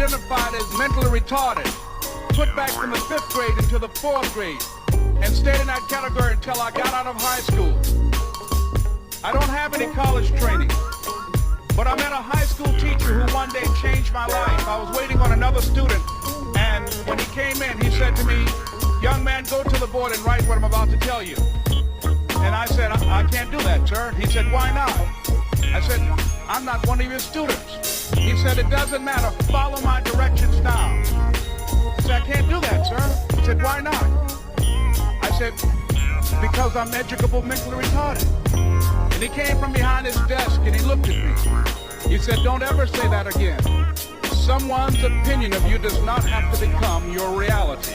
identified as mentally retarded, put back from the 5th grade into the 4th grade, and stayed in that category until I got out of high school. I don't have any college training, but I met a high school teacher who one day changed my life. I was waiting on another student, and when he came in, he said to me, "Young man, go to the board and write what I'm about to tell you." And I said, I can't do that, sir. He said, "Why not?" I said, "I'm not one of your students." He said, "It doesn't matter. Follow my directions now." I said, "I can't do that, sir." He said, "Why not?" I said, "Because I'm educable mentally retarded." And he came from behind his desk and he looked at me. He said, "Don't ever say that again. Someone's opinion of you does not have to become your reality."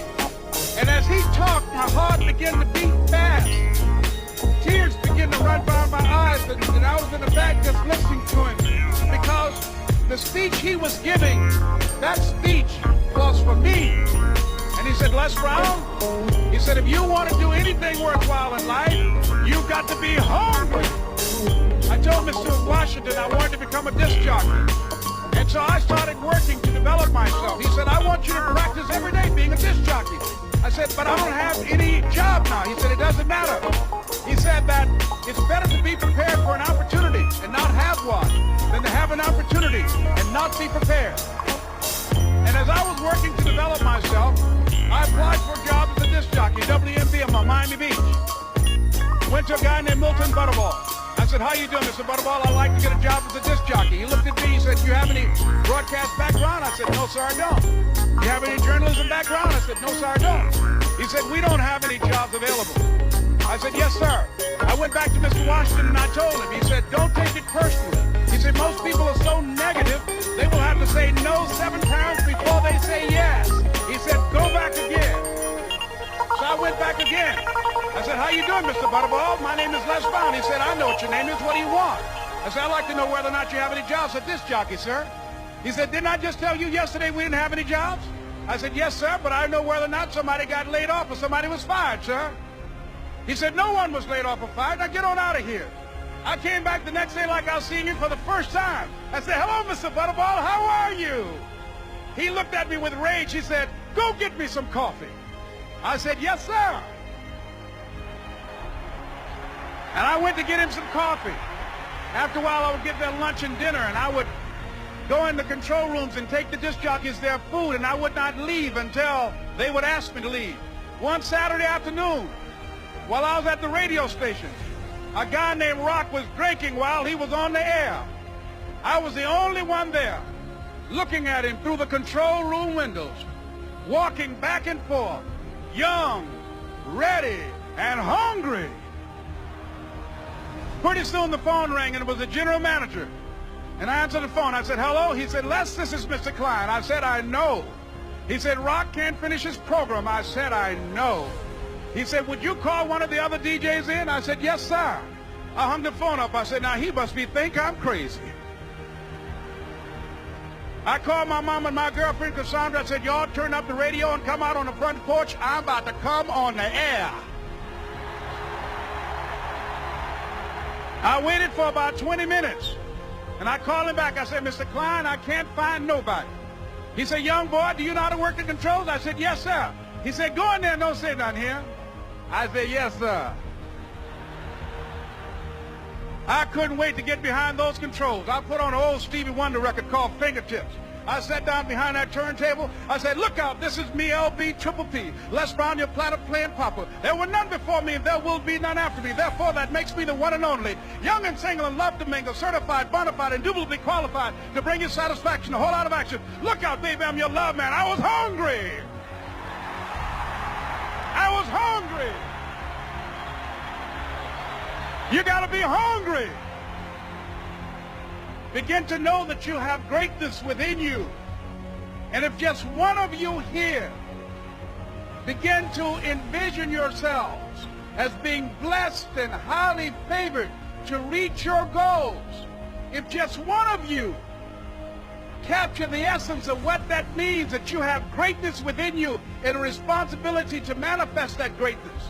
And as he talked, my heart began to beat fast. Tears began to run by my eyes, and I was in the back just listening to him, because the speech he was giving, that speech was for me. And he said, "Les Brown," he said, "if you want to do anything worthwhile in life, you've got to be hungry." I told Mr. Washington I wanted to become a disc jockey. And so I started working to develop myself. He said, "I want you to practice every day being a disc jockey." I said, "But I don't have any job now." He said, "It doesn't matter." He said that it's better to be prepared for an opportunity and not have one than to have an opportunity and not be prepared. And as I was working to develop myself, I applied for a job as a disc jockey, WMB in Miami Beach. Went to a guy named Milton Butterball. I said, "How you doing, Mr. Butterball? I'd like to get a job as a disc jockey." He looked at me, he said, "Do you have any broadcast background?" I said, "No, sir, I don't." "Do you have any journalism background?" I said, "No, sir, I don't." He said, "We don't have any jobs available." I said, "Yes, sir." I went back to Mr. Washington and I told him. He said, "Don't take it personally." He said, "Most people are so negative, they will have to say no 7 times before they say yes." He said, "Go back again." So I went back again. I said, "How you doing, Mr. Butterball? My name is Les Brown." He said, "I know what your name is. What do you want?" I said, "I'd like to know whether or not you have any jobs at disc jockey, sir." He said, "Didn't I just tell you yesterday we didn't have any jobs?" I said, "Yes, sir, but I know whether or not somebody got laid off or somebody was fired, sir." He said, "No one was laid off or fired. Now get on out of here." I came back the next day like I was seeing you for the first time. I said, "Hello, Mr. Butterball, how are you?" He looked at me with rage. He said, "Go get me some coffee." I said, "Yes, sir." And I went to get him some coffee. After a while, I would get their lunch and dinner, and I would go in the control rooms and take the disc jockeys their food, and I would not leave until they would ask me to leave. One Saturday afternoon, while I was at the radio station, a guy named Rock was drinking while he was on the air. I was the only one there, looking at him through the control room windows, walking back and forth, young, ready, and hungry. Pretty soon the phone rang, and it was the general manager. And I answered the phone. I said, "Hello?" He said, "Les, this is Mr. Klein." I said, "I know." He said, "Rock can't finish his program." I said, "I know." He said, "Would you call one of the other DJs in?" I said, "Yes, sir." I hung the phone up. I said, "Now he must think I'm crazy." I called my mom and my girlfriend, Cassandra. I said, "Y'all turn up the radio and come out on the front porch. I'm about to come on the air." I waited for about 20 minutes, and I called him back. I said, "Mr. Klein, I can't find nobody." He said, "Young boy, do you know how to work the controls?" I said, "Yes, sir." He said, "Go in there and don't say nothing here." I said, "Yes, sir." I couldn't wait to get behind those controls. I put on an old Stevie Wonder record called Fingertips. I sat down behind that turntable. I said, "Look out, this is me, LB Triple P. Les Brown, your platter playing papa. There were none before me, and there will be none after me. Therefore, that makes me the one and only. Young and single and love to mingle, certified, bona fide, indubitably qualified to bring you satisfaction, a whole lot of action. Look out, baby, I'm your love man." I was hungry. I was hungry. You got to be hungry. Begin to know that you have greatness within you. And if just one of you here begin to envision yourselves as being blessed and highly favored to reach your goals, if just one of you capture the essence of what that means, that you have greatness within you and a responsibility to manifest that greatness,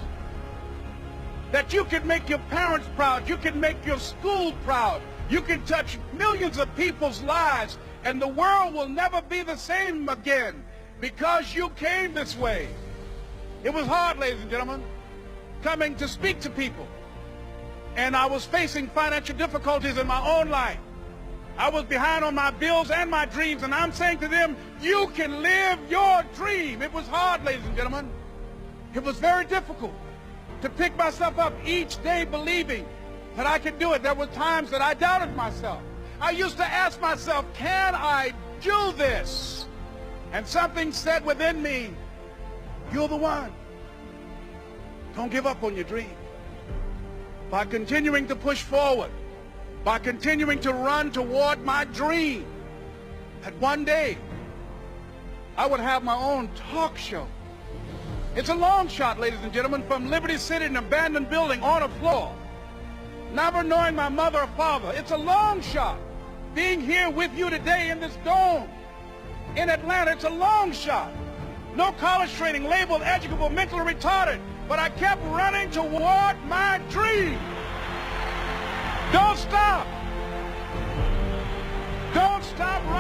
that you can make your parents proud, you can make your school proud, you can touch millions of people's lives And the world will never be the same again because you came this way. It was hard, ladies and gentlemen, coming to speak to people. And I was facing financial difficulties in my own life. I was behind on my bills and my dreams, and I'm saying to them, you can live your dream. It was hard, ladies and gentlemen. It was very difficult to pick myself up each day believing that I could do it. There were times that I doubted myself. I used to ask myself, can I do this? And something said within me, you're the one. Don't give up on your dream. By continuing to push forward, by continuing to run toward my dream, that one day I would have my own talk show. It's a long shot, ladies and gentlemen, from Liberty City, an abandoned building on a floor, never knowing my mother or father. It's a long shot. Being here with you today in this dome in Atlanta, it's a long shot. No college training, labeled educable, mentally retarded, but I kept running toward my dream. Don't stop. Don't stop running.